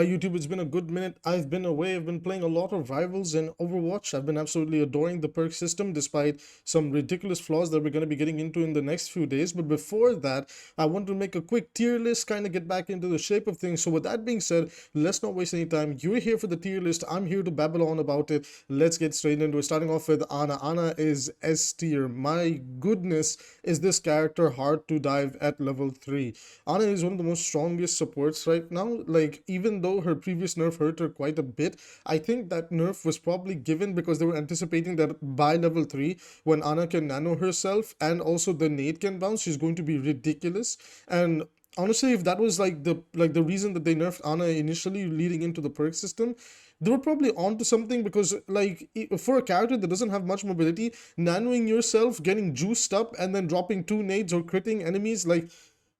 YouTube, it's been a good minute. I've been away. I've been playing a lot of Rivals and Overwatch. I've been absolutely adoring the perk system despite some ridiculous flaws that we're going to be getting into in the next few days. But before that, I want to make a quick tier list, kind of get back into the shape of things. So with that being said, let's not waste any time. You're here for the tier list. I'm here to babble on about it. Let's get straight into it. Starting off with Ana. Ana is S tier. My goodness, is this character hard to dive at level 3. Ana is one of the most strongest supports right now. Like, even though her previous nerf hurt her quite a bit, I think that nerf was probably given because they were anticipating that by level 3, when Ana can nano herself and also the nade can bounce, she's going to be ridiculous. And honestly, if that was like the reason that they nerfed Ana initially leading into the perk system, they were probably onto something, because like for a character that doesn't have much mobility, nanoing yourself, getting juiced up, and then dropping 2 nades or critting enemies, like,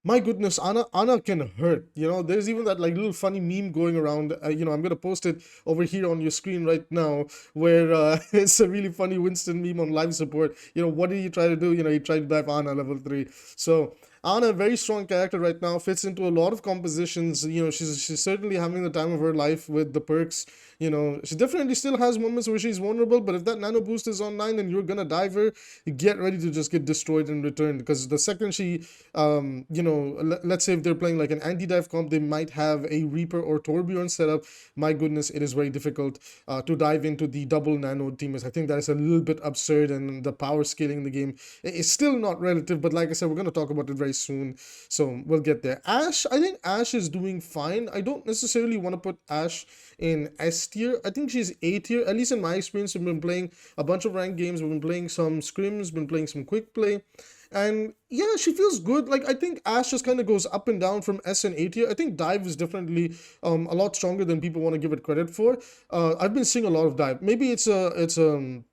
my goodness, Ana can hurt. There's even that like little funny meme going around. I'm gonna post it over here on your screen right now, where it's a really funny Winston meme on live support. What did he try to do? He tried to dive Ana level 3. So Ana, a very strong character right now, fits into a lot of compositions. She's certainly having the time of her life with the perks. She definitely still has moments where she's vulnerable, but if that nano boost is online and you're gonna dive her, get ready to just get destroyed in return. Because the second she, let's say if they're playing like an anti-dive comp, they might have a Reaper or Torbjorn setup. My goodness, it is very difficult to dive into the double nano teammates. I think that is a little bit absurd, and the power scaling in the game is still not relative, but like I said, we're gonna talk about it very soon, so we'll get there. Ashe, I think Ashe is doing fine. I don't necessarily want to put Ashe in S tier. I think she's A tier, at least in my experience. We've been playing a bunch of ranked games, we've been playing some scrims, been playing some quick play, and yeah, she feels good. Like, I think Ashe just kind of goes up and down from S and A tier. I think dive is definitely a lot stronger than people want to give it credit for. I've been seeing a lot of dive. Maybe it's a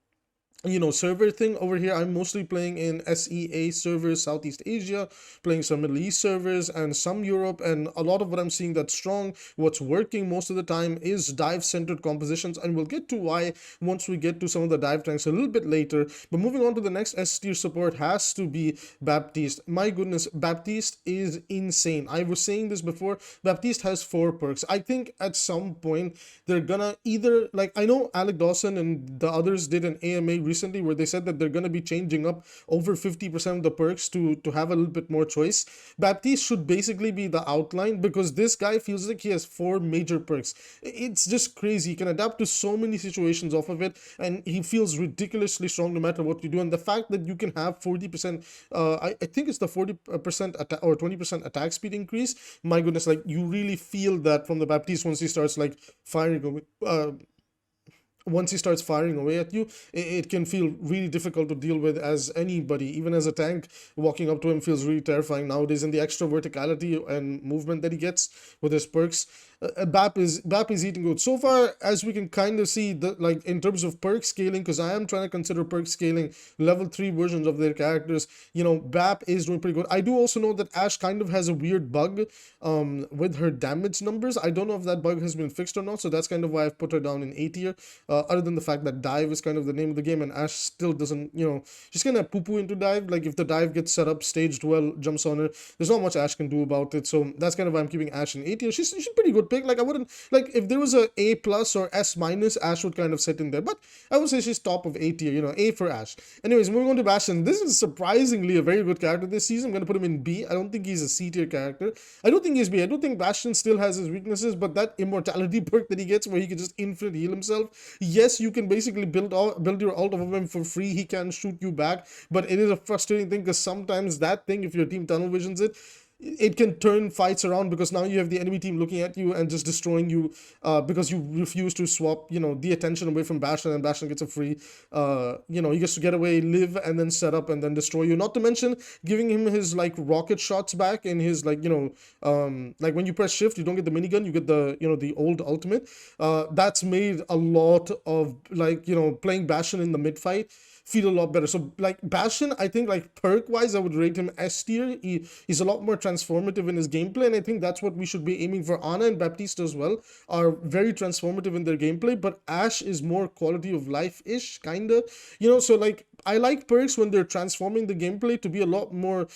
server thing over here. I'm mostly playing in SEA servers, Southeast Asia, playing some Middle East servers and some Europe, and a lot of what I'm seeing that's strong, what's working most of the time, is dive-centered compositions, and we'll get to why once we get to some of the dive tanks a little bit later. But moving on to the next S tier support has to be Baptiste. My goodness, Baptiste is insane. I was saying this before, Baptiste has 4 perks. I think at some point they're gonna either, like, I know Alec Dawson and the others did an AMA recently where they said that they're going to be changing up over 50% of the perks to have a little bit more choice. Baptiste should basically be the outline, because this guy feels like he has 4 major perks. It's just crazy. He can adapt to so many situations off of it, and he feels ridiculously strong no matter what you do. And the fact that you can have 40%, I think it's the 40% or 20% attack speed increase, my goodness, like, you really feel that from the Baptiste once he starts like firing away. Once he starts firing away at you, it can feel really difficult to deal with as anybody. Even as a tank, walking up to him feels really terrifying nowadays, and the extra verticality and movement that he gets with his perks. BAP is eating good so far, as we can kind of see, like, in terms of perk scaling, because I am trying to consider perk scaling level 3 versions of their characters. BAP is doing pretty good. I do also know that Ashe kind of has a weird bug with her damage numbers. I don't know if that bug has been fixed or not, so that's kind of why I've put her down in A tier. Other than the fact that dive is kind of the name of the game, and Ashe still doesn't, she's gonna poo-poo into dive. Like, if the dive gets set up, staged well, jumps on her, there's not much Ashe can do about it. So that's kind of why I'm keeping Ashe in A tier. She's pretty good pick. Like, I wouldn't, like, if there was a A plus or S minus, Ashe would kind of sit in there, but I would say she's top of A tier. A for Ashe. Anyways, moving on to Bastion. This is surprisingly a very good character this season. I'm gonna put him in B. I don't think he's a C tier character. I don't think he's B. I don't think Bastion still has his weaknesses, but that immortality perk that he gets, where he can just infinite heal himself. Yes, you can basically build your ult off of him for free. He can shoot you back, but it is a frustrating thing, because sometimes that thing, if your team tunnel visions it, it can turn fights around, because now you have the enemy team looking at you and just destroying you because you refuse to swap, the attention away from Bastion, and Bastion gets a free, he gets to get away, live, and then set up and then destroy you. Not to mention giving him his like rocket shots back in his like, like when you press shift, you don't get the minigun, you get the, the old ultimate. That's made a lot of like, playing Bastion in the mid fight feel a lot better. So like Bastion, I think like perk wise, I would rate him S tier. He's a lot more transformative in his gameplay, and I think that's what we should be aiming for. Ana and Baptiste as well are very transformative in their gameplay, but Ashe is more quality of life-ish, kinda. So like I like perks when they're transforming the gameplay to be a lot more,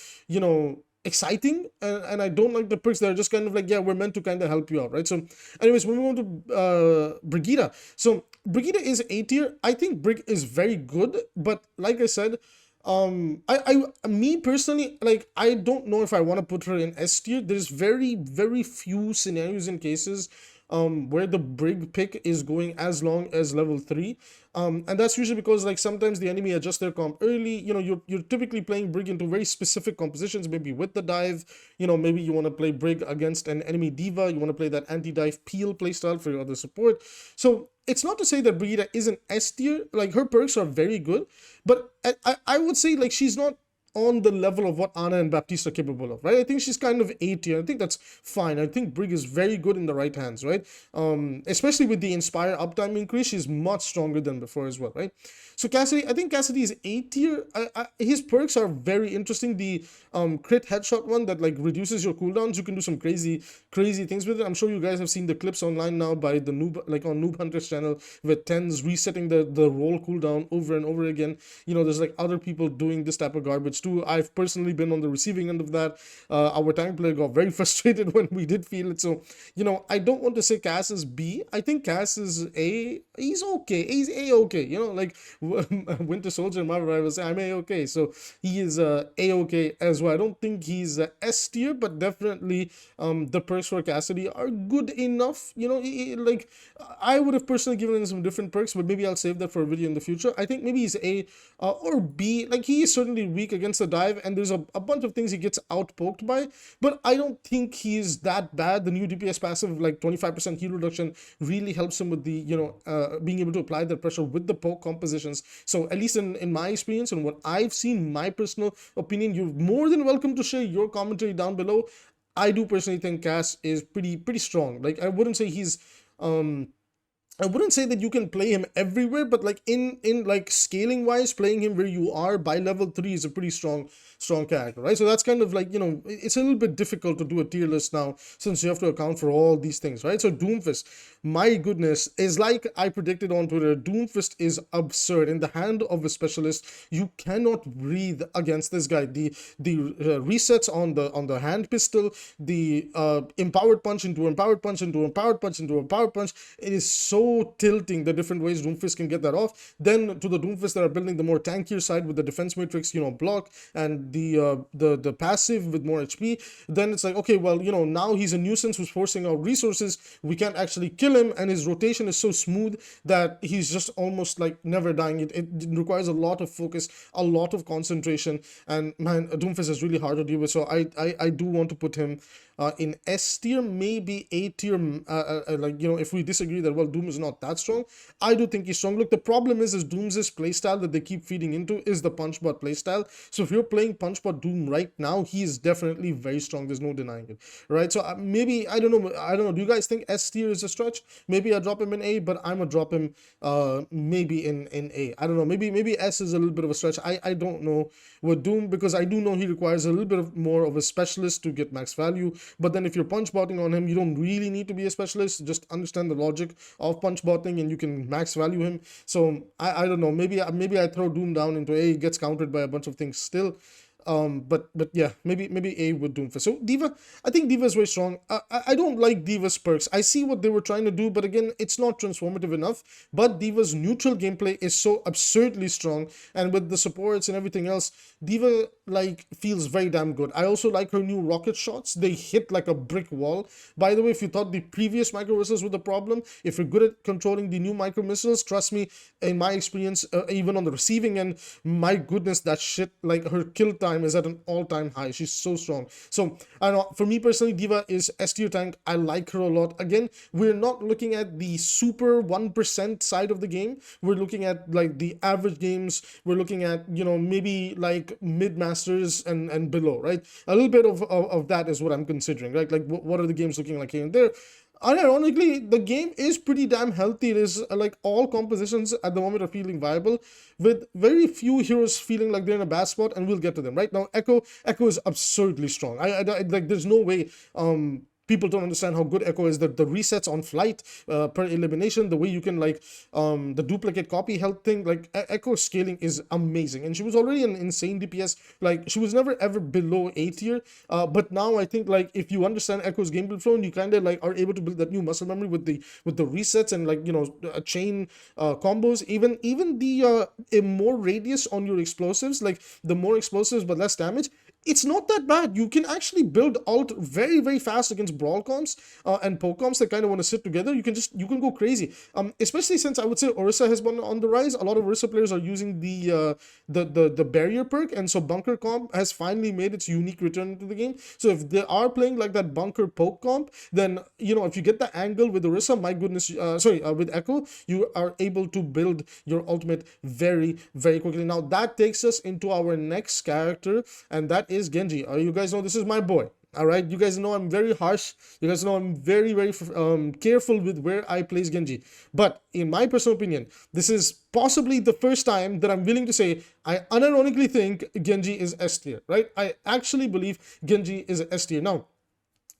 exciting, and I don't like the perks that are just kind of like, yeah, we're meant to kind of help you out, right? So anyways, moving on to Brigitte. So Brigitte is A tier. I think Brig is very good, but like I said, me personally, like, I don't know if I want to put her in S tier. There's very few scenarios and cases where the Brig pick is going as long as level 3. And that's usually because, like, sometimes the enemy adjusts their comp early. You know, you're typically playing Brig into very specific compositions, maybe with the dive. You know, maybe you want to play Brig against an enemy diva. You want to play that anti-dive peel playstyle for your other support. So it's not to say that Brigitte isn't S tier. Like, her perks are very good, but I would say, like, she's not on the level of what Ana and Baptiste are capable of, right? I think she's kind of A tier. I think that's fine. I think Brig is very good in the right hands, right? Especially with the Inspire uptime increase, she's much stronger than before as well, right? So Cassidy, I think Cassidy is A tier. His perks are very interesting. The crit headshot one that, like, reduces your cooldowns. You can do some crazy things with it. I'm sure you guys have seen the clips online now by the noob, like on Noob Hunter's channel, with TENS resetting the roll cooldown over and over again. You know, there's like other people doing this type of garbage too. I've personally been on the receiving end of that. Our tank player got very frustrated when we did feel it. So, you know, I don't want to say Cass is B. I think Cass is A. He's okay. He's A-okay. You know, like Winter Soldier and Marvel Rivals say, I'm A-okay. So he is A-okay as well. I don't think he's S tier, but definitely the perks for Cassidy are good enough. You know, like, I would have personally given him some different perks, but maybe I'll save that for a video in the future. I think maybe he's A or B. Like, he is certainly weak against the dive, and there's a bunch of things he gets outpoked by, but I don't think he's that bad. The new DPS passive, like 25% heal reduction, really helps him with the, you know, being able to apply that pressure with the poke compositions. So at least in my experience and what I've seen, my personal opinion, you're more than welcome to share your commentary down below. I do personally think Cass is pretty strong. Like, I wouldn't say he's I wouldn't say that you can play him everywhere, but like in like scaling wise, playing him where you are by level 3 is a pretty strong character, right? So that's kind of like, you know, it's a little bit difficult to do a tier list now since you have to account for all these things, right? So Doomfist, my goodness, is like I predicted on Twitter, Doomfist is absurd. In the hand of a specialist, you cannot breathe against this guy. The resets on the hand pistol, the empowered punch into empowered punch into empowered punch into empowered punch, it is so tilting the different ways Doomfist can get that off. Then to the Doomfist that are building the more tankier side with the defense matrix, you know, block, and the passive with more HP, then it's like, okay, well, you know, now he's a nuisance who's forcing out resources. We can't actually kill him, and his rotation is so smooth that he's just almost like never dying. It requires a lot of focus, a lot of concentration, and man, Doomfist is really hard to deal with. So I do want to put him in S tier, maybe A tier. Like, you know, if we disagree that, well, Doom is not that strong, I do think he's strong. Look, the problem is Doom's playstyle that they keep feeding into is the punchbot playstyle. So if you're playing punchbot Doom right now, he is definitely very strong. There's no denying it, right? So maybe, I don't know. Do you guys think S tier is a stretch? Maybe I drop him in A, but I'm gonna drop him maybe in A. I don't know. Maybe S is a little bit of a stretch. I don't know with Doom, because I do know he requires a little bit more of a specialist to get max value. But then if you're punch botting on him, you don't really need to be a specialist. Just understand the logic of punch botting and you can max value him. So I don't know. Maybe I throw Doom down into A. It gets countered by a bunch of things still. But yeah, maybe A with Doomfist. So D.Va, I think D.Va is very strong. I don't like D.Va's perks. I see what they were trying to do, but again, it's not transformative enough. But D.Va's neutral gameplay is so absurdly strong, and with the supports and everything else, D.Va like feels very damn good. I also like her new rocket shots. They hit like a brick wall. By the way, if you thought the previous micro missiles were the problem, if you're good at controlling the new micro missiles, trust me, in my experience, even on the receiving end, my goodness, that shit, like her kill time is at an all-time high. She's so strong. So I know, for me personally, D.Va is S tier tank. I like her a lot. Again, we're not looking at the super 1% side of the game. We're looking at like the average games. We're looking at, you know, maybe like mid-masters and below, right? A little bit of that is what I'm considering, right? Like what are the games looking like here and there? Unironically, the game is pretty damn healthy. It is like all compositions at the moment are feeling viable, with very few heroes feeling like they're in a bad spot, and we'll get to them. Right now, 𝐒𝐿 is absurdly strong. I like, there's no way people don't understand how good 𝐒𝐿 is. The resets on flight per elimination, the way you can like the duplicate copy health thing, like 𝐒𝐿 scaling is amazing. And she was already an insane DPS. Like she was never ever below A tier, but now I think like if you understand 𝐒𝐿's gameplay flow and you kind of like are able to build that new muscle memory with the resets and like, you know, chain combos, even the more radius on your explosives, like the more explosives but less damage, it's not that bad. You can actually build ult very, very fast against brawl comps and poke comps that kind of want to sit together. You can go crazy. Especially since I would say Orisa has been on the rise. A lot of Orisa players are using the barrier perk, and so bunker comp has finally made its unique return into the game. So if they are playing like that bunker poke comp, then you know, if you get the angle with Orisa, my goodness, with 𝐒𝐿, you are able to build your ultimate very, very quickly. Now that takes us into our next character, and that is Genji. You guys know this is my boy. All right, you guys know I'm very harsh. You guys know I'm very, very careful with where I place Genji. But in my personal opinion, this is possibly the first time that I'm willing to say I unironically think Genji is S tier, right? I actually believe Genji is S tier. Now,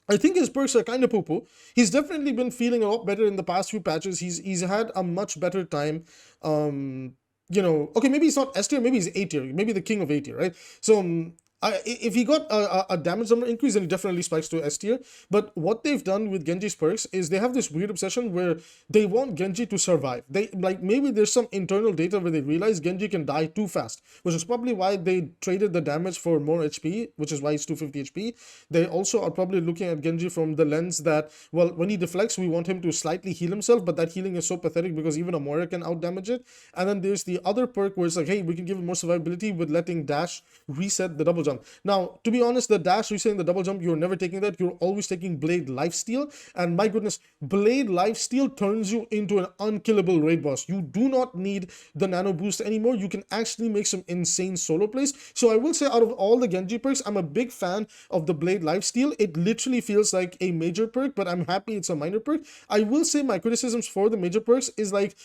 I think his perks are kind of poo-poo. He's definitely been feeling a lot better in the past few patches. He's had a much better time. You know, okay, maybe he's not S tier, maybe he's A tier, maybe the king of A tier, right? So if he got a damage number increase, then he definitely spikes to S tier. But what they've done with Genji's perks is they have this weird obsession where they want Genji to survive. They like, maybe there's some internal data where they realize Genji can die too fast, which is probably why they traded the damage for more HP, which is why it's 250 HP. They also are probably looking at Genji from the lens that, well, when he deflects, we want him to slightly heal himself, but that healing is so pathetic because even a Moira can out damage it. And then there's the other perk where it's like, hey, we can give him more survivability with letting dash reset the double jump. Now, to be honest, the dash resetting the double jump, you're never taking that. You're always taking Blade Lifesteal. And my goodness, Blade Lifesteal turns you into an unkillable raid boss. You do not need the nano boost anymore. You can actually make some insane solo plays. So I will say, out of all the Genji perks, I'm a big fan of the Blade Lifesteal. It literally feels like a major perk, but I'm happy it's a minor perk. I will say my criticisms for the major perks is like,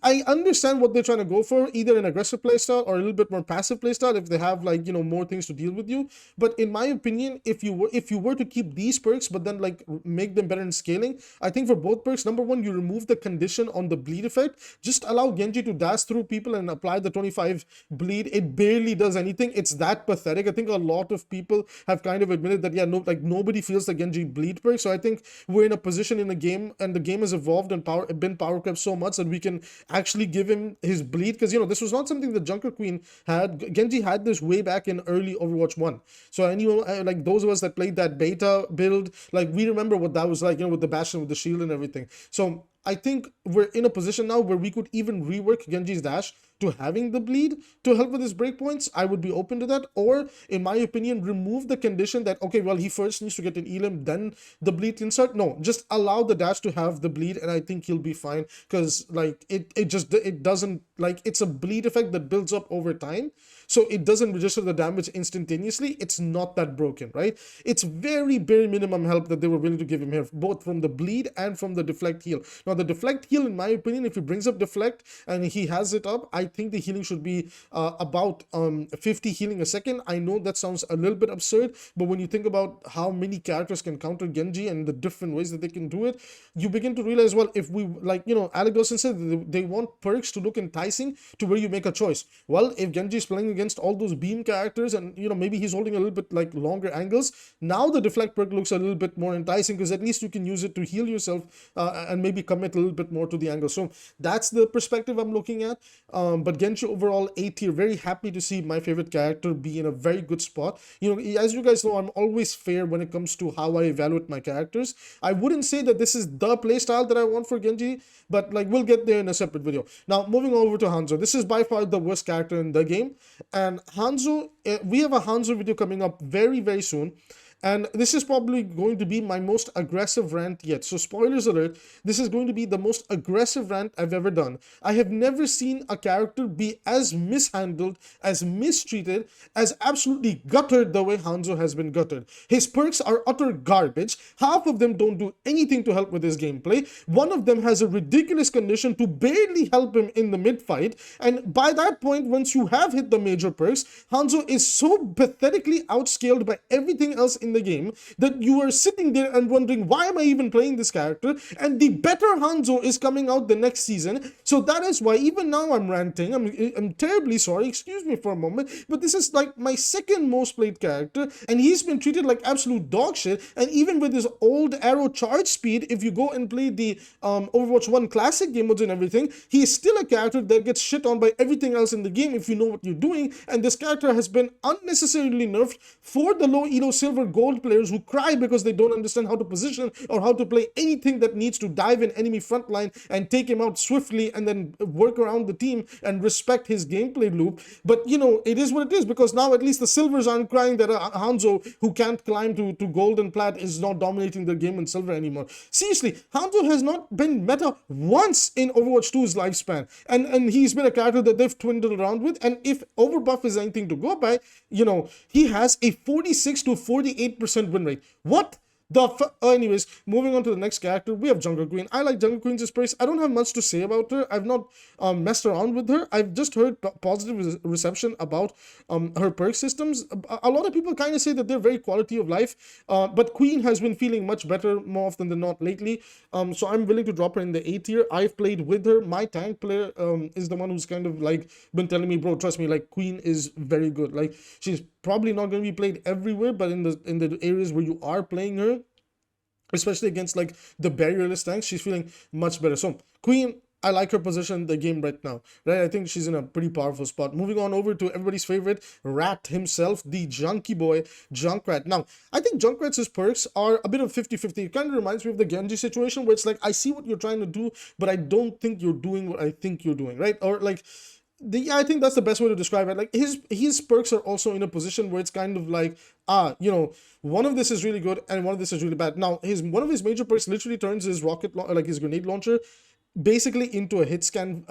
I understand what they're trying to go for, either an aggressive playstyle or a little bit more passive playstyle if they have, like, you know, more things to deal with you. But in my opinion, if you were to keep these perks but then like make them better in scaling, I think for both perks, number one, you remove the condition on the bleed effect. Just allow Genji to dash through people and apply the 25 bleed. It barely does anything. It's that pathetic. I think a lot of people have kind of admitted that, yeah, no, like nobody feels the Genji bleed perk. So I think we're in a position in the game, and the game has evolved and been power crept so much that we can actually give him his bleed, because, you know, this was not something the Junker Queen had. Genji had this way back in early Overwatch 1. So anyone, like those of us that played that beta build, like we remember what that was like, you know, with the Bastion, with the shield and everything. So I think we're in a position now where we could even rework Genji's dash to having the bleed to help with his breakpoints. I would be open to that. Or, in my opinion, remove the condition that, okay, well, he first needs to get an elim, then the bleed can start. No, just allow the dash to have the bleed, and I think he'll be fine, because like it doesn't, like, it's a bleed effect that builds up over time. So it doesn't register the damage instantaneously. It's not that broken, right? It's very, very minimum help that they were willing to give him here, both from the bleed and from the deflect heal. Now, the deflect heal, in my opinion, if he brings up deflect and he has it up, I think the healing should be about 50 healing a second. I know that sounds a little bit absurd, but when you think about how many characters can counter Genji and the different ways that they can do it, you begin to realize, well, if we, like, you know, Alec Dawson said they want perks to look enticing to where you make a choice. Well, if Genji is playing against all those beam characters and, you know, maybe he's holding a little bit like longer angles, now the deflect perk looks a little bit more enticing, because at least you can use it to heal yourself and maybe commit a little bit more to the angle. So that's the perspective I'm looking at. But Genji overall A tier, very happy to see my favorite character be in a very good spot. You know, as you guys know, I'm always fair when it comes to how I evaluate my characters. I wouldn't say that this is the playstyle that I want for Genji, but like we'll get there in a separate video. Now, moving over to Hanzo. This is by far the worst character in the game, and Hanzo, we have a Hanzo video coming up very, very soon. And this is probably going to be my most aggressive rant yet. So spoilers alert, this is going to be the most aggressive rant I've ever done. I have never seen a character be as mishandled, as mistreated, as absolutely guttered the way Hanzo has been guttered. His perks are utter garbage. Half of them don't do anything to help with his gameplay. One of them has a ridiculous condition to barely help him in the mid-fight. And by that point, once you have hit the major perks, Hanzo is so pathetically outscaled by everything else in in the game that you are sitting there and wondering, why am I even playing this character? And the better Hanzo is coming out the next season. So that is why even now I'm ranting. I'm terribly sorry, excuse me for a moment, but this is like my second most played character, and he's been treated like absolute dog shit. And even with his old arrow charge speed, if you go and play the Overwatch 1 classic game modes and everything, he is still a character that gets shit on by everything else in the game if you know what you're doing. And this character has been unnecessarily nerfed for the low elo silver gold players who cry because they don't understand how to position or how to play anything that needs to dive in enemy front line and take him out swiftly and then work around the team and respect his gameplay loop. But you know, it is what it is, because now at least the silvers aren't crying that Hanzo, who can't climb to gold and plat, is not dominating the game in silver anymore. Seriously, Hanzo has not been meta once in Overwatch 2's lifespan, and he's been a character that they've dwindled around with. And if overbuff is anything to go by, you know, he has a 46 to 48% win rate. What the anyways, moving on to the next character, we have Jungle Queen. I like Jungle Queen's perks. I don't have much to say about her. I've not messed around with her. I've just heard positive reception about her perk systems. A lot of people kind of say that they're very quality of life, but Queen has been feeling much better more often than not lately. So I'm willing to drop her in the A tier. I've played with her. My tank player is the one who's kind of like been telling me, bro, trust me, like Queen is very good. Like, she's probably not going to be played everywhere, but in the areas where you are playing her, especially against like the barrierless tanks, she's feeling much better. So Queen, I like her position in the game right now, right? I think she's in a pretty powerful spot. Moving on over to everybody's favorite, Rat himself, the junkie boy, Junkrat. Now, I think Junkrat's perks are a bit of 50-50. It kind of reminds me of the Genji situation, where it's like, I see what you're trying to do, but I don't think you're doing what I think you're doing, right? Or like, I think that's the best way to describe it. Like, his perks are also in a position where it's kind of like, you know, one of this is really good and one of this is really bad. Now, one of his major perks literally turns his like his grenade launcher basically into a hit scan,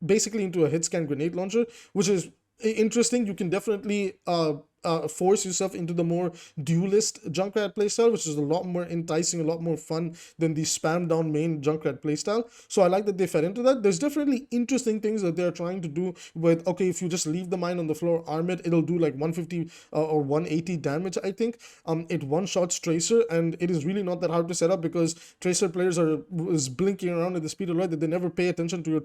basically into a hit scan grenade launcher, which is interesting. You can definitely force yourself into the more duelist Junkrat playstyle, which is a lot more enticing, a lot more fun than the spam down main Junkrat playstyle. So I like that they fed into that. There's definitely interesting things that they're trying to do with, okay, if you just leave the mine on the floor, arm it, it'll do like 150 or 180 damage, I think. It one-shots Tracer, and it is really not that hard to set up, because Tracer players is blinking around at the speed of light that they never pay attention to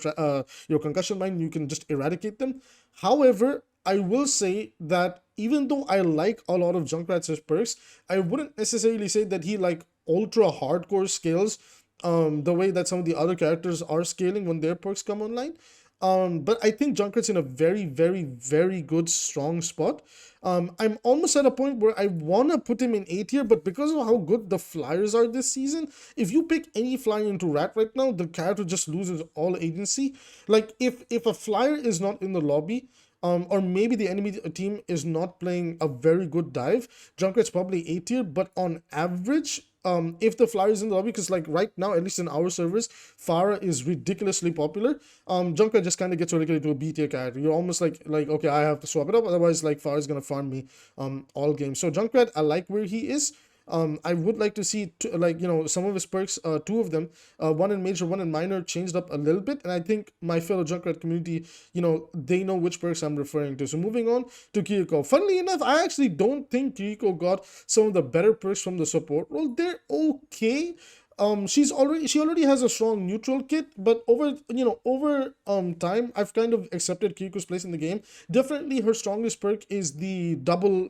your concussion mine. You can just eradicate them. However, I will say that even though I like a lot of Junkrat's perks, I wouldn't necessarily say that he like ultra hardcore scales the way that some of the other characters are scaling when their perks come online. But I think Junkrat's in a very, very, very good, strong spot. I'm almost at a point where I want to put him in A tier, but because of how good the flyers are this season, if you pick any flyer into Rat right now, the character just loses all agency. Like, if a flyer is not in the lobby, or maybe the enemy team is not playing a very good dive, Junkrat's probably A tier. But on average, if the flyer is in the lobby, because like right now, at least in our servers, Pharah is ridiculously popular, Junkrat just kind of gets relegated to a B tier character. You're almost like okay, I have to swap it up, otherwise like Pharah is gonna farm me all game. So Junkrat, I like where he is. I would like to see some of his perks, two of them, one in major, one in minor, changed up a little bit, and I think my fellow Junkrat community, they know which perks I'm referring to. So moving on to Kiriko. Funnily enough, I actually don't think Kiriko got some of the better perks from the support role. They're okay. She already has a strong neutral kit, but over time, I've kind of accepted Kiriko's place in the game. Definitely her strongest perk is the double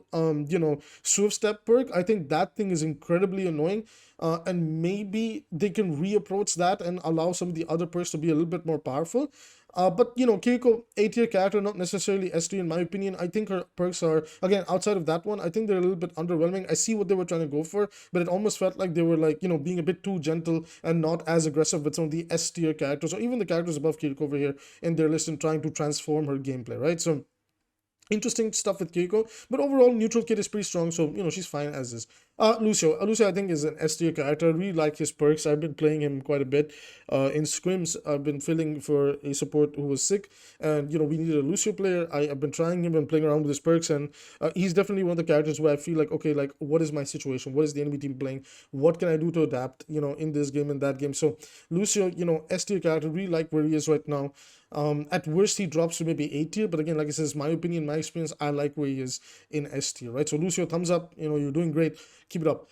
swift step perk. I think that thing is incredibly annoying, and maybe they can reapproach that and allow some of the other perks to be a little bit more powerful. But Kiriko, A tier character, not necessarily S tier in my opinion. I think her perks are, again, outside of that one, I think they're a little bit underwhelming. I see what they were trying to go for, but it almost felt like they were like, being a bit too gentle and not as aggressive with some of the S tier characters, or even the characters above Kiriko over here in their list, and trying to transform her gameplay, right? So interesting stuff with Kiriko, but overall neutral kit is pretty strong, so she's fine as is. Lucio, I think is an S tier character. I really like his perks. I've been playing him quite a bit. In scrims, I've been filling for a support who was sick, and we needed a Lucio player. I've been trying him and playing around with his perks, and he's definitely one of the characters where I feel like, okay, like what is my situation? What is the enemy team playing? What can I do to adapt? In this game and that game. So Lucio, S tier character. Really like where he is right now. At worst, he drops to maybe A tier, but again, like I said, my opinion, my experience, I like where he is in S tier, right? So Lucio, thumbs up. You're doing great. Keep it up.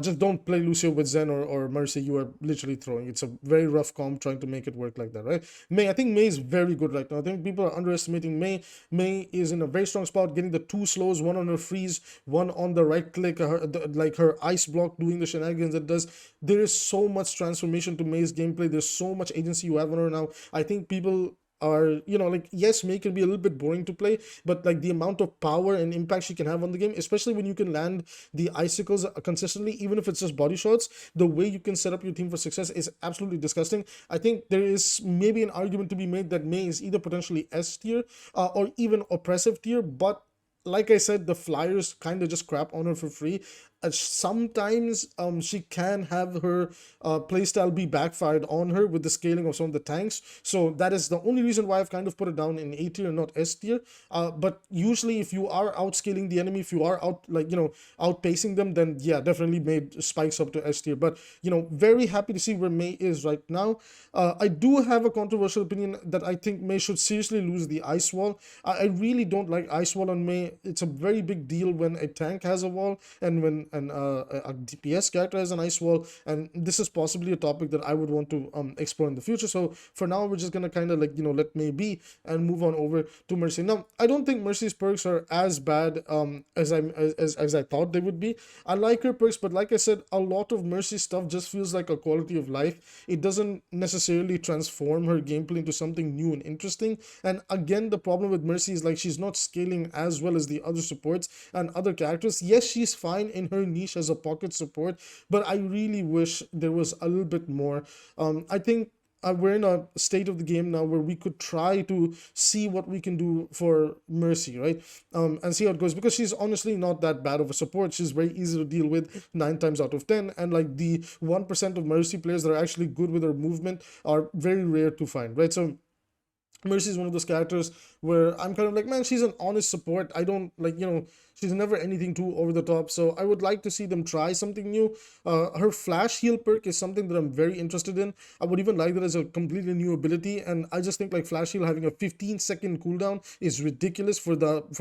Just don't play Lucio with Zen or Mercy. You are literally throwing. It's a very rough comp trying to make it work like that, right? Mei, I think Mei is very good right now. I think people are underestimating Mei. Mei is in a very strong spot, getting the two slows, one on her freeze, one on the right click, like her ice block, doing the shenanigans it does. There is so much transformation to Mei's gameplay. There's so much agency you have on her now. I think people are like, yes, Mei can be a little bit boring to play, but like the amount of power and impact she can have on the game, especially when you can land the icicles consistently, even if it's just body shots, the way you can set up your team for success is absolutely disgusting. I think there is maybe an argument to be made that Mei is either potentially S tier or even oppressive tier, but like I said, the flyers kind of just crap on her for free. Sometimes she can have her playstyle be backfired on her with the scaling of some of the tanks. So that is the only reason why I've kind of put it down in A tier and not S tier. But usually if you are outscaling the enemy, if you are outpacing them, then yeah, definitely made spikes up to S tier. But very happy to see where Mei is right now. I do have a controversial opinion that I think Mei should seriously lose the ice wall. I really don't like ice wall on Mei. It's a very big deal when a tank has a wall and when a DPS character has an ice wall, and this is possibly a topic that I would want to explore in the future. So for now, we're just gonna kind of let Mei be and move on over to Mercy. Now, I don't think Mercy's perks are as bad as I thought they would be. I like her perks, but like I said, a lot of Mercy stuff just feels like a quality of life. It doesn't necessarily transform her gameplay into something new and interesting. And again, the problem with Mercy is like she's not scaling as well as the other supports and other characters. Yes, she's fine in her niche as a pocket support, but I really wish there was a little bit more. I think we're in a state of the game now where we could try to see what we can do for Mercy, right? And see how it goes, because she's honestly not that bad of a support. She's very easy to deal with 9 times out of 10, and like the 1% of Mercy players that are actually good with her movement are very rare to find, right? So Mercy is one of those characters where I'm kind of like, man, she's an honest support. I don't she's never anything too over the top. So I would like to see them try something new. Her flash heal perk is something that I'm very interested in. I would even like that as a completely new ability. And I just think like flash heal having a 15-second cooldown is ridiculous for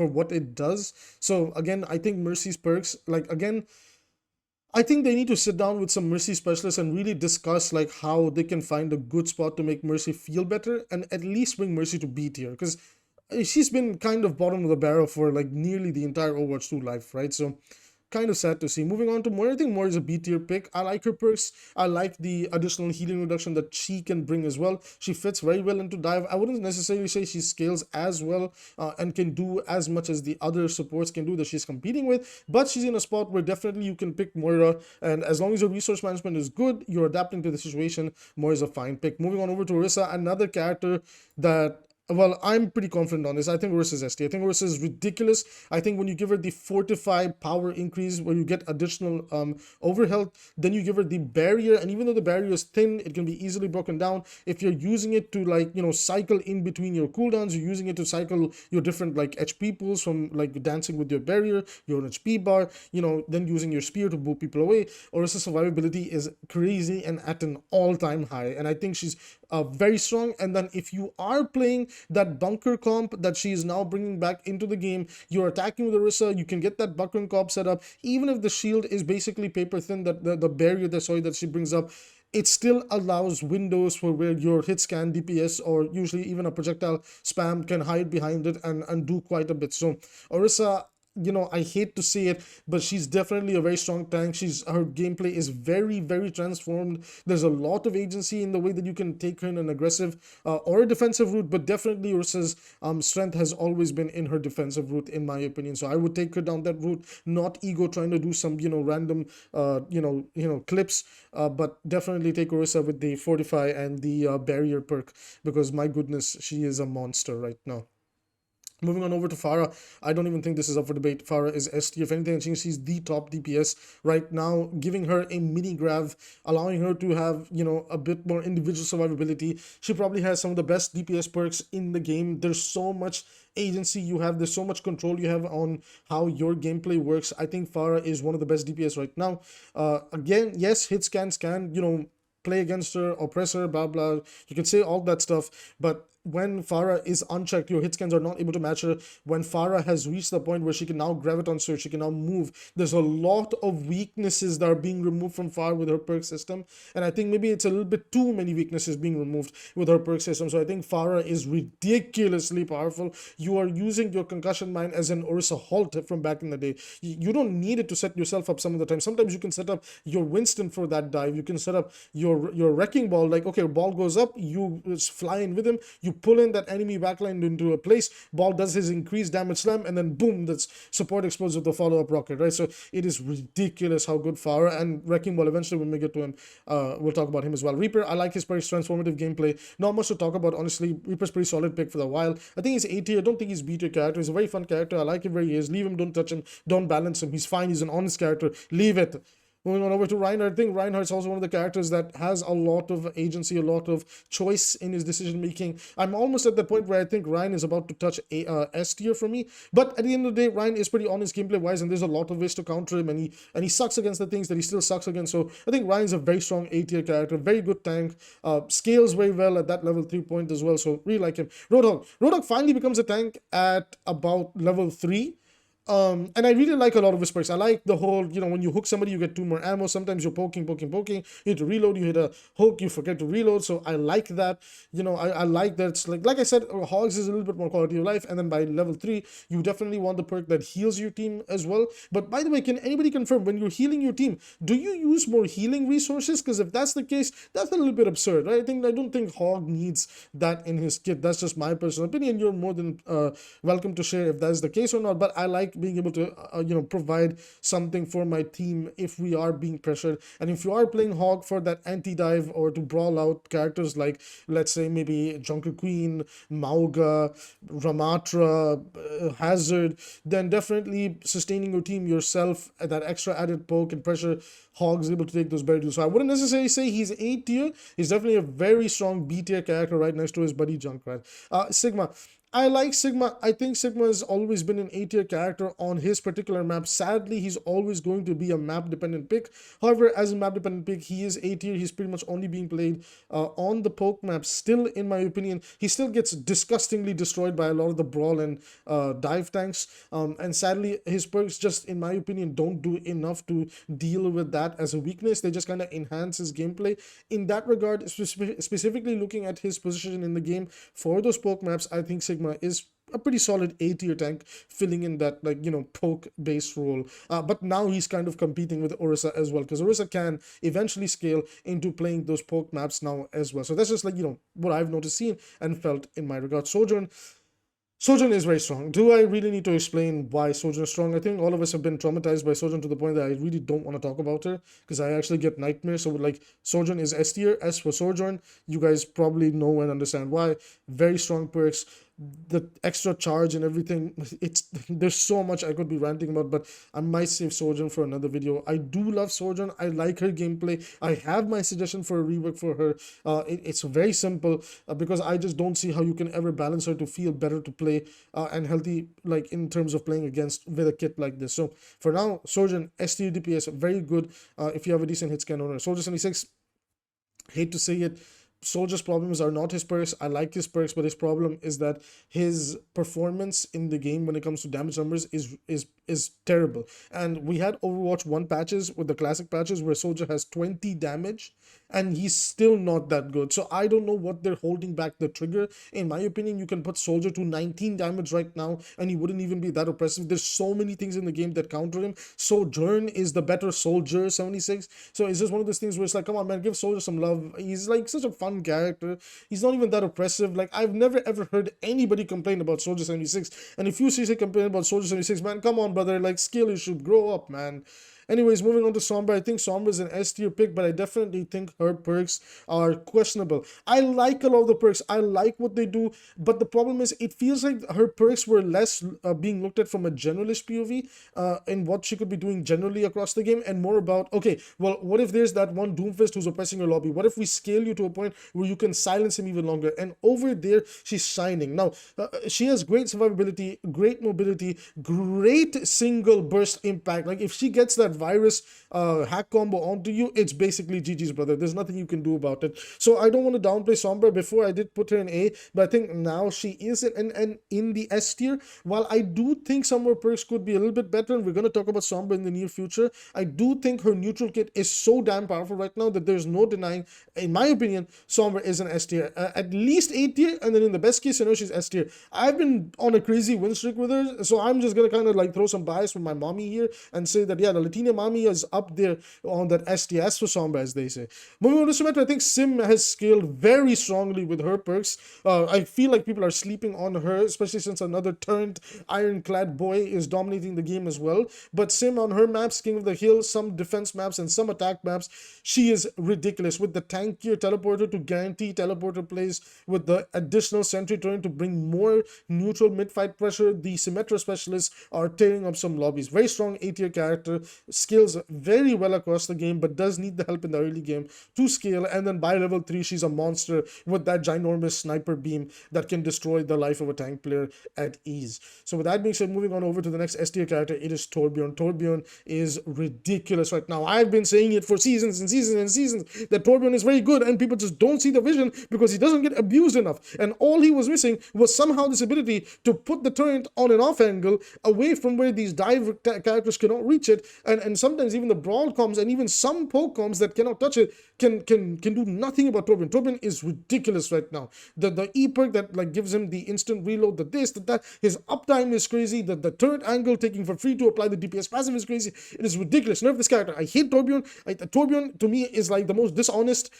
what it does. So again, I think Mercy's perks, like again, I think they need to sit down with some Mercy specialists and really discuss like how they can find a good spot to make Mercy feel better and at least bring Mercy to B tier, because she's been kind of bottom of the barrel for like nearly the entire Overwatch 2 life, right? So kind of sad to see. Moving on to Mori, I think Mori is a B tier pick. I like her perks. I like the additional healing reduction that she can bring as well. She fits very well into dive. I wouldn't necessarily say she scales as well and can do as much as the other supports can do that she's competing with, but she's in a spot where definitely you can pick Moira, and as long as your resource management is good, you're adapting to the situation, Moira is a fine pick. Moving on over to Orisa, another character that, well, I'm pretty confident on this. I think Orisa is ST. I think Orisa is ridiculous. I think when you give her the fortify power increase where you get additional overhealth, then you give her the barrier, and even though the barrier is thin, it can be easily broken down. If you're using it to like, cycle in between your cooldowns, you're using it to cycle your different like HP pools from like dancing with your barrier, your HP bar, then using your spear to boo people away. Orisa's survivability is crazy and at an all-time high, and I think she's very strong. And then if you are playing that bunker comp that she is now bringing back into the game, you're attacking with Orisa, you can get that bunker comp set up, even if the shield is basically paper thin, that the barrier that she brings up, it still allows windows for where your hit scan DPS or usually even a projectile spam can hide behind it and do quite a bit. So Orisa, I hate to say it, but she's definitely a very strong tank. Her gameplay is very, very transformed. There's a lot of agency in the way that you can take her in an aggressive or a defensive route, but definitely Ursa's strength has always been in her defensive route, in my opinion. So I would take her down that route, not ego trying to do some, random, clips, but definitely take Ursa with the fortify and the barrier perk, because my goodness, she is a monster right now. Moving on over to Farah, I don't even think this is up for debate. Farah is ST. If anything, I think she's the top DPS right now, giving her a mini grav, allowing her to have, you know, a bit more individual survivability. She probably has some of the best DPS perks in the game. There's so much agency you have, there's so much control you have on how your gameplay works. I think Farah is one of the best DPS right now. Again, yes, hit scan, you know, play against her, oppress her, blah blah. You can say all that stuff, but when Farah is unchecked, your hit scans are not able to match her. When Farah has reached the point where she can now graviton search, she can now move. There's a lot of weaknesses that are being removed from Farah with her perk system, and I think maybe it's a little bit too many weaknesses being removed with her perk system. So I think Farah is ridiculously powerful. You are using your concussion mine as an Orisa Halt from back in the day. You don't need it to set yourself up some of the time. Sometimes you can set up your Winston for that dive. You can set up your wrecking ball, like, okay, ball goes up, you fly in with him, you pull in that enemy backline into a place, ball does his increased damage slam, and then boom, that's support explodes with the follow-up rocket, right? So it is ridiculous how good Farah and wrecking ball, eventually when we get to him, we'll talk about him as well. Reaper, I like his very transformative gameplay. Not much to talk about, honestly. Reaper's pretty solid pick for the while. I think he's A tier. I don't think he's B tier character. He's a very fun character. I like him where he is. Leave him, don't touch him, don't balance him. He's fine. He's an honest character. Leave it. Moving on over to Reinhardt, I think Reinhardt's also one of the characters that has a lot of agency, a lot of choice in his decision making. I'm almost at the point where I think Ryan is about to touch a S tier for me. But at the end of the day, Ryan is pretty honest gameplay wise, and there's a lot of ways to counter him, and he sucks against the things that he still sucks against. So I think Ryan's a very strong A tier character, very good tank, scales very well at that level 3 point as well. So really like him. Roadhog finally becomes a tank at about level 3. And I really like a lot of his perks. I like the whole, you know, when you hook somebody, you get 2 more ammo. Sometimes you're poking. You hit a reload, you hit a hook, you forget to reload. So I like that. You know, I like that. It's like I said, Hogs is a little bit more quality of life. And then by level 3, you definitely want the perk that heals your team as well. But by the way, can anybody confirm, when you're healing your team, do you use more healing resources? Because if that's the case, that's a little bit absurd, right? I don't think Hog needs that in his kit. That's just my personal opinion. You're more than welcome to share if that's the case or not. But I like being able to you know, provide something for my team if we are being pressured. And if you are playing Hog for that anti-dive or to brawl out characters like, let's say, maybe Junker Queen, Mauga, Ramatra, Hazard, then definitely sustaining your team yourself at that extra added poke and pressure, Hog's able to take those better dudes. So I wouldn't necessarily say he's A tier. He's definitely a very strong B tier character right next to his buddy Junkrat. Sigma, I like Sigma. I think Sigma has always been an A-tier character on his particular map. Sadly, he's always going to be a map-dependent pick. However, as a map-dependent pick, he is A-tier. He's pretty much only being played on the poke map. Still, in my opinion, he still gets disgustingly destroyed by a lot of the brawl and dive tanks. And sadly, his perks just, in my opinion, don't do enough to deal with that as a weakness. They just kind of enhance his gameplay. In that regard, specifically looking at his position in the game for those poke maps, I think Sigma is a pretty solid A-tier tank, filling in that, like, you know, poke based role. But now he's kind of competing with Orisa as well, because Orisa can eventually scale into playing those poke maps now as well. So that's just, like, you know, what I've noticed, seen and felt in my regard. Sojourn is very strong. Do I really need to explain why Sojourn is strong? I think all of us have been traumatized by Sojourn to the point that I really don't want to talk about her, because I actually get nightmares. So, like, Sojourn is S tier. As for Sojourn, you guys probably know and understand why. Very strong perks, the extra charge and everything. There's so much I could be ranting about, but I might save Sojourn for another video. I do love Sojourn. I like her gameplay. I have my suggestion for a rework for her. It's very simple, because I just don't see how you can ever balance her to feel better to play and healthy, like, in terms of playing against with a kit like this. So for now, Sojourn S tier DPS, very good if you have a decent hit scan owner. Soldier 76, hate to say it, Soldier's problems are not his perks. I like his perks, but his problem is that his performance in the game when it comes to damage numbers is terrible. And we had Overwatch 1 patches with the classic patches where Soldier has 20 damage and he's still not that good. So I don't know what they're holding back the trigger. In my opinion, you can put Soldier to 19 damage right now and he wouldn't even be that oppressive. There's so many things in the game that counter him. Sojourn is the better Soldier 76. So it's just one of those things where it's like, come on, man, give Soldier some love. He's like such a fun character. He's not even that oppressive. Like, I've never ever heard anybody complain about Soldier 76. And if you see complain about Soldier 76, man, come on, brother. Like, skill issue, grow up, man. Anyways, moving on to Sombra, I think Sombra is an S tier pick, but I definitely think her perks are questionable. I like a lot of the perks. I like what they do, but the problem is it feels like her perks were less being looked at from a generalist POV in what she could be doing generally across the game, and more about, okay, well, what if there's that one Doomfist who's oppressing your lobby? What if we scale you to a point where you can silence him even longer? And over there, she's shining. Now, she has great survivability, great mobility, great single burst impact. Like, if she gets that virus hack combo onto you, it's basically GG's, brother. There's nothing you can do about it. So I don't want to downplay Sombra. Before, I did put her in A, but I think now she is in the S tier. While I do think some of her perks could be a little bit better, and we're going to talk about Sombra in the near future, I do think her neutral kit is so damn powerful right now that there's no denying, in my opinion, Sombra is an S tier. At least A tier, and then in the best case scenario, she's S tier. I've been on a crazy win streak with her, so I'm just going to kind of like throw some bias with my mommy here and say that, yeah, the Latina mommy is up there on that STS for Sombra, as they say. Moving on to Symmetra, I think Sim has scaled very strongly with her perks. I feel like people are sleeping on her, especially since another turned ironclad boy is dominating the game as well. But Sim on her maps, King of the Hill, some defense maps and some attack maps, she is ridiculous with the tankier teleporter to guarantee teleporter plays, with the additional sentry turret to bring more neutral mid-fight pressure. The Symmetra specialists are tearing up some lobbies. Very strong A-tier character, scales very well across the game, but does need the help in the early game to scale. And then by level 3, she's a monster with that ginormous sniper beam that can destroy the life of a tank player at ease. So with that being said, moving on over to the next S-tier character, it is Torbjorn. Torbjorn is ridiculous right now. I've been saying it for seasons and seasons and seasons that Torbjorn is very good, and people just don't see the vision because he doesn't get abused enough. And all he was missing was somehow this ability to put the turret on an off angle away from where these dive characters cannot reach it, and sometimes even the brawl comms and even some poke comms that cannot touch it can do nothing about Torbjorn. Torbjorn is ridiculous right now. The E perk that like gives him the instant reload, the this, the that, his uptime is crazy, the turret angle taking for free to apply the DPS passive is crazy. It is ridiculous. Nerf this character. I hate Torbjorn. Torbjorn to me is like the most dishonest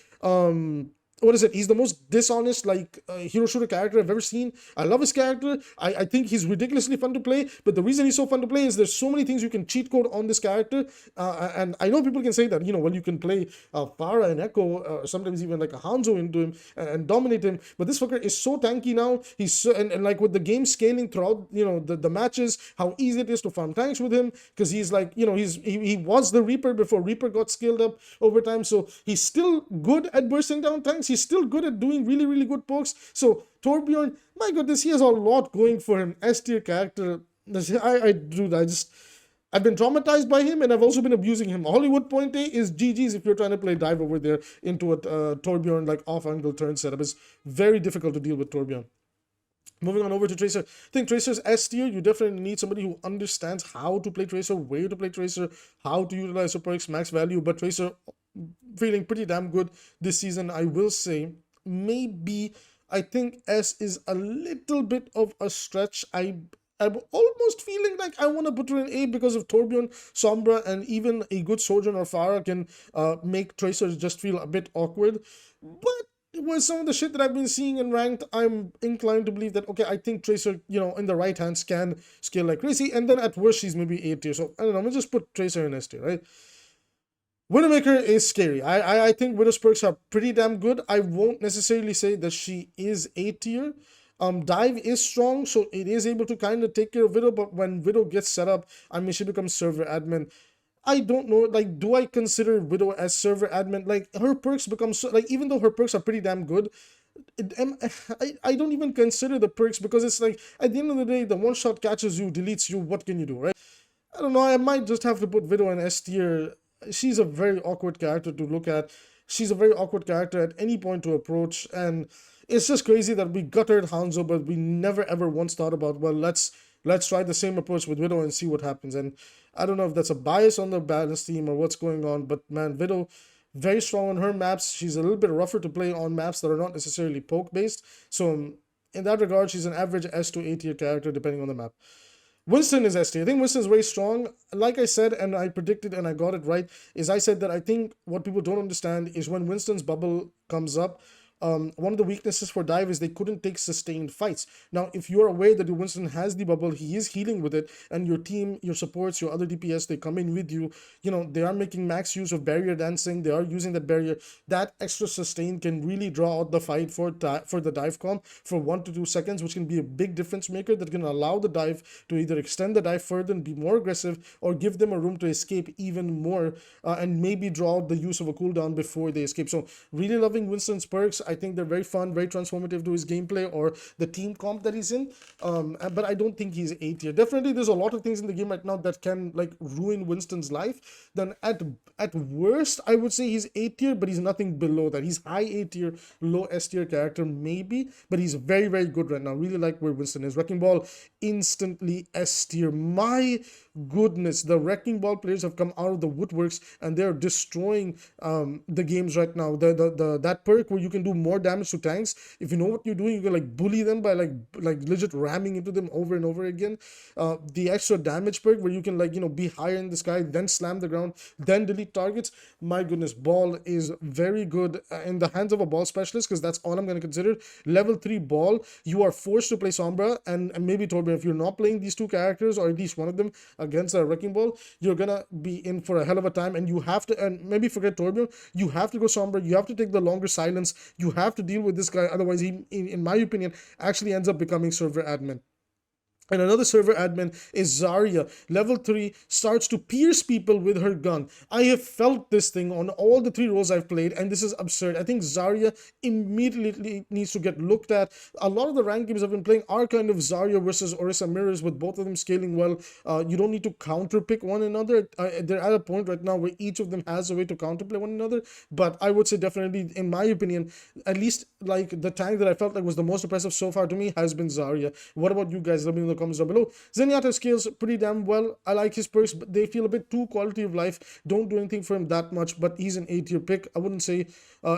what is it? He's the most dishonest, like, hero shooter character I've ever seen. I love his character. I think he's ridiculously fun to play. But the reason he's so fun to play is there's so many things you can cheat code on this character. And I know people can say that, you know, well, you can play Pharah and Echo, sometimes even like a Hanzo into him and dominate him. But this fucker is so tanky now. He's so, and like with the game scaling throughout, you know, the matches, how easy it is to farm tanks with him, because he's like, you know, he was the Reaper before Reaper got scaled up over time. So he's still good at bursting down tanks. He's still good at doing really, really good pokes. So Torbjorn, my goodness, he has a lot going for him. S tier character. I've been traumatized by him, and I've also been abusing him. Hollywood point A is GG's if you're trying to play dive over there into a Torbjorn like off-angle turn setup. It's very difficult to deal with Torbjorn. Moving on over to Tracer. I think Tracer's S tier, you definitely need somebody who understands how to play Tracer, where to play Tracer, how to utilize her perks, max value. But Tracer feeling pretty damn good this season, I will say. Maybe I think S is a little bit of a stretch. I'm almost feeling like I want to put her in A because of Torbjorn, Sombra, and even a good Sojourn or Pharah can make Tracer just feel a bit awkward. But with some of the shit that I've been seeing in ranked, I'm inclined to believe that, okay, I think Tracer, you know, in the right hands can scale like crazy, and then at worst she's maybe A tier. So I don't know, I'm gonna just put Tracer in S tier, right? Widowmaker is scary. I think Widow's perks are pretty damn good. I won't necessarily say that she is A tier. Dive is strong, so it is able to kind of take care of Widow, but when Widow gets set up, I mean, she becomes server admin. I don't know, like, do I consider Widow as server admin? Like, her perks become so, like, even though her perks are pretty damn good, I don't even consider the perks, because it's like, at the end of the day, the one shot catches you, deletes you, what can you do, right? I don't know, I might just have to put Widow in S tier. She's a very awkward character to look at. She's a very awkward character at any point to approach, and it's just crazy that we guttered Hanzo, but we never ever once thought about, well, let's try the same approach with Widow and see what happens. And I don't know if that's a bias on the balance team or what's going on, but man, Widow, very strong on her maps. She's a little bit rougher to play on maps that are not necessarily poke based. So in that regard, she's an average S to A tier character depending on the map. Winston is S tier. I think Winston is very strong. Like I said, and I predicted and I got it right, is I said that I think what people don't understand is when Winston's bubble comes up, one of the weaknesses for dive is they couldn't take sustained fights. Now, if you're aware that your Winston has the bubble, he is healing with it, and your team, your supports, your other DPS, they come in with you, you know, they are making max use of barrier dancing, they are using that barrier, that extra sustain can really draw out the fight for the dive comp for 1 to 2 seconds, which can be a big difference maker that can allow the dive to either extend the dive further and be more aggressive, or give them a room to escape even more, and maybe draw out the use of a cooldown before they escape. So really loving Winston's perks. I think they're very fun, very transformative to his gameplay or the team comp that he's in. But I don't think he's A tier. Definitely, there's a lot of things in the game right now that can like ruin Winston's life. Then at worst, I would say he's A tier, but he's nothing below that. He's high A tier, low S tier character maybe, but he's very, very good right now. Really like where Winston is. Wrecking Ball, instantly S tier. My goodness, the Wrecking Ball players have come out of the woodworks and they're destroying the games right now. That perk where you can do more damage to tanks, if you know what you're doing, you can like bully them by like legit ramming into them over and over again. The extra damage perk where you can like, you know, be higher in the sky, then slam the ground, then delete targets. My goodness, Ball is very good in the hands of a Ball specialist, because that's all I'm going to consider. Level 3 Ball, you are forced to play Sombra and maybe Torbjorn. If you're not playing these two characters, or at least one of them, against a Wrecking Ball, you're gonna be in for a hell of a time, and you have to, and maybe forget Torbjorn, you have to go Sombra, you have to take the longer silence, you have to deal with this guy, otherwise he, in my opinion, actually ends up becoming server admin. And another server admin is Zarya. Level 3 starts to pierce people with her gun. I have felt this thing on all the 3 roles I've played, and this is absurd. I think Zarya immediately needs to get looked at. A lot of the ranked games I've been playing are kind of Zarya versus Orisa mirrors, with both of them scaling well. You don't need to counterpick one another. They're at a point right now where each of them has a way to counterplay one another. But I would say definitely, in my opinion, at least like the tank that I felt like was the most impressive so far to me has been Zarya. What about you guys? Let me know in the comments down below. Zenyatta scales pretty damn well. I like his perks, but they feel a bit too quality of life. Don't do anything for him that much, but he's an A tier pick. I wouldn't say,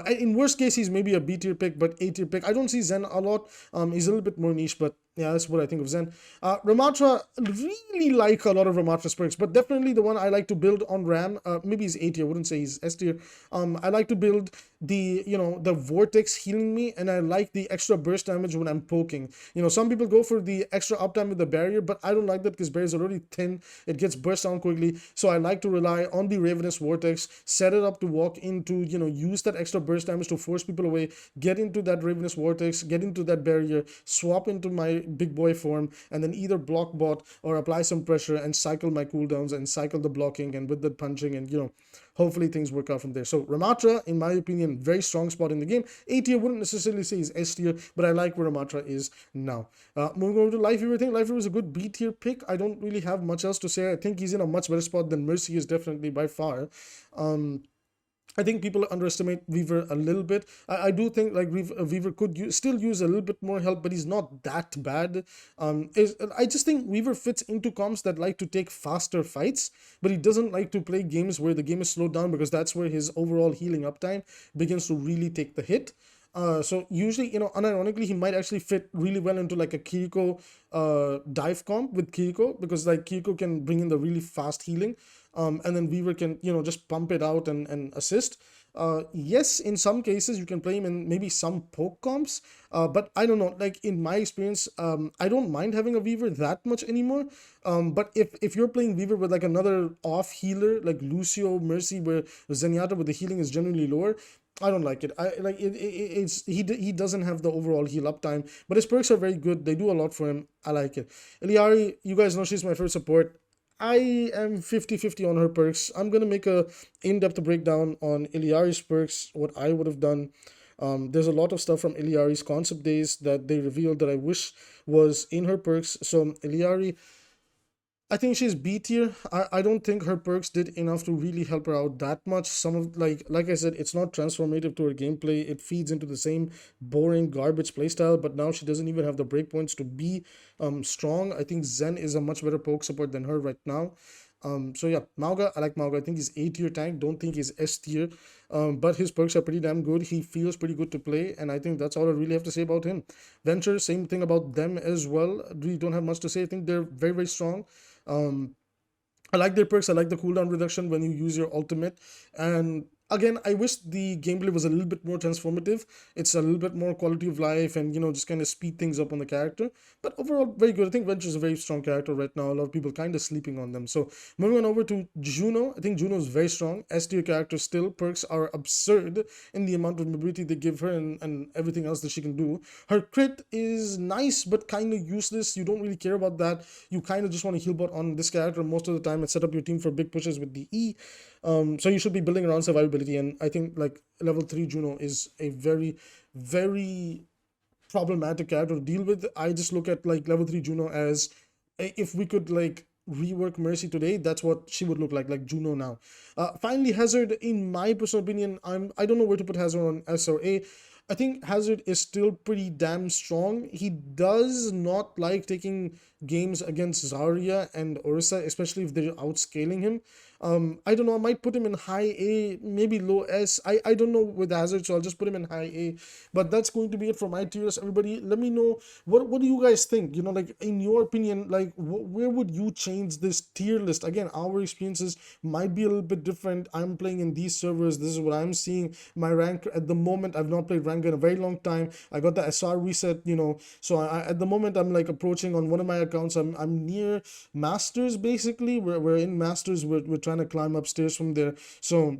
in worst case, he's maybe a B tier pick, but A tier pick. I don't see Zen a lot. He's a little bit more niche, but yeah, that's what I think of Zen. Ramatra, really like a lot of Ramatra's perks, but definitely the one I like to build on Ram, maybe he's A tier, I wouldn't say he's S tier. I like to build the, you know, the Vortex healing me, and I like the extra burst damage when I'm poking. You know, some people go for the extra uptime with the barrier, but I don't like that because barrier is already thin. It gets burst down quickly, so I like to rely on the Ravenous Vortex, set it up to walk into, you know, use that extra burst damage to force people away, get into that Ravenous Vortex, get into that barrier, swap into my big boy form, and then either block bot or apply some pressure and cycle my cooldowns and cycle the blocking and with the punching, and, you know, hopefully things work out from there. So Ramatra, in my opinion, very strong spot in the game. A tier, wouldn't necessarily say he's S tier, but I like where Ramatra is now. Moving over to 𝐓𝐼𝐈, I think 𝐓𝐼𝐈 is a good B tier pick. I don't really have much else to say. I think he's in a much better spot than Mercy is, definitely by far. I think people underestimate Weaver a little bit. I do think like Weaver could still use a little bit more help, but he's not that bad. I just think Weaver fits into comps that like to take faster fights, but he doesn't like to play games where the game is slowed down, because that's where his overall healing uptime begins to really take the hit. So usually, you know, unironically, he might actually fit really well into like a Kiriko dive comp with Kiriko, because like Kiriko can bring in the really fast healing, and then Weaver can, you know, just pump it out and assist. Yes, in some cases you can play him in maybe some poke comps, but I don't know, like in my experience, I don't mind having a Weaver that much anymore. But if you're playing Weaver with like another off healer like Lucio, Mercy, where Zenyatta with the healing is generally lower, I don't like it. He doesn't have the overall heal uptime, but his perks are very good. They do a lot for him. I like it. 𝐒𝐈𝐈, you guys know she's my favorite support. I am 50-50 on her perks. I'm gonna make a in-depth breakdown on 𝐒𝐈𝐈's perks, what I would have done. There's a lot of stuff from 𝐒𝐈𝐈's concept days that they revealed that I wish was in her perks. So 𝐒𝐈𝐈, I think she's B tier. I don't think her perks did enough to really help her out that much. Some of like I said, it's not transformative to her gameplay. It feeds into the same boring garbage playstyle, but now she doesn't even have the breakpoints to be strong. I think Zen is a much better poke support than her right now. So yeah, Mauga, I like Mauga. I think he's A tier tank. Don't think he's S tier. But his perks are pretty damn good. He feels pretty good to play, and I think that's all I really have to say about him. Venture, same thing about them as well. We don't have much to say. I think they're very, very strong. I like their perks. I like the cooldown reduction when you use your ultimate, and Again, I wish the gameplay was a little bit more transformative. It's a little bit more quality of life and, just kind of speed things up on the character. But overall, very good. I think Venture is a very strong character right now. A lot of people kind of sleeping on them. So moving on over to Juno. I think Juno is very strong. S tier character still. Perks are absurd in the amount of mobility they give her and everything else that she can do. Her crit is nice, but kind of useless. You don't really care about that. You kind of just want to heal bot on this character most of the time and set up your team for big pushes with the E. So you should be building around survivability, and I think like level 3 Juno is a very, very problematic character to deal with. I just look at like level 3 Juno as if we could like rework Mercy today, that's what she would look like Juno now. Finally, Hazard, in my personal opinion, I don't know where to put Hazard on S or A. I think Hazard is still pretty damn strong. He does not like taking games against Zarya and Orisa, especially if they're outscaling him. I don't know, I might put him in high A, maybe low S. I don't know with Hazard, so I'll just put him in high A. But that's going to be it for my tier list. Everybody, let me know what do you guys think? Like in your opinion, like where would you change this tier list? Again, our experiences might be a little bit different. I'm playing in these servers. This is what I'm seeing. My rank at the moment, I've not played rank in a very long time. I got the SR reset, so at the moment I'm like approaching on one of my accounts. I'm near Masters basically. We're in Masters. We're trying to climb upstairs from there. So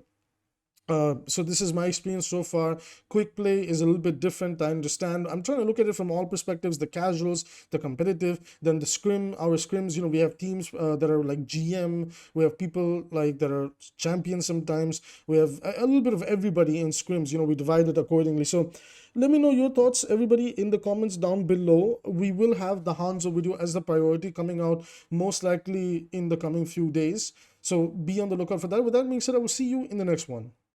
this is my experience so far. Quick play is a little bit different. I understand. I'm trying to look at it from all perspectives: the casuals, the competitive, then the scrim. Our scrims, we have teams that are like GM. We have people like that are champions sometimes. We have a little bit of everybody in scrims. We divide it accordingly. So let me know your thoughts, everybody, in the comments down below. We will have the Hanzo video as the priority coming out most likely in the coming few days. So be on the lookout for that. With that being said, I will see you in the next one.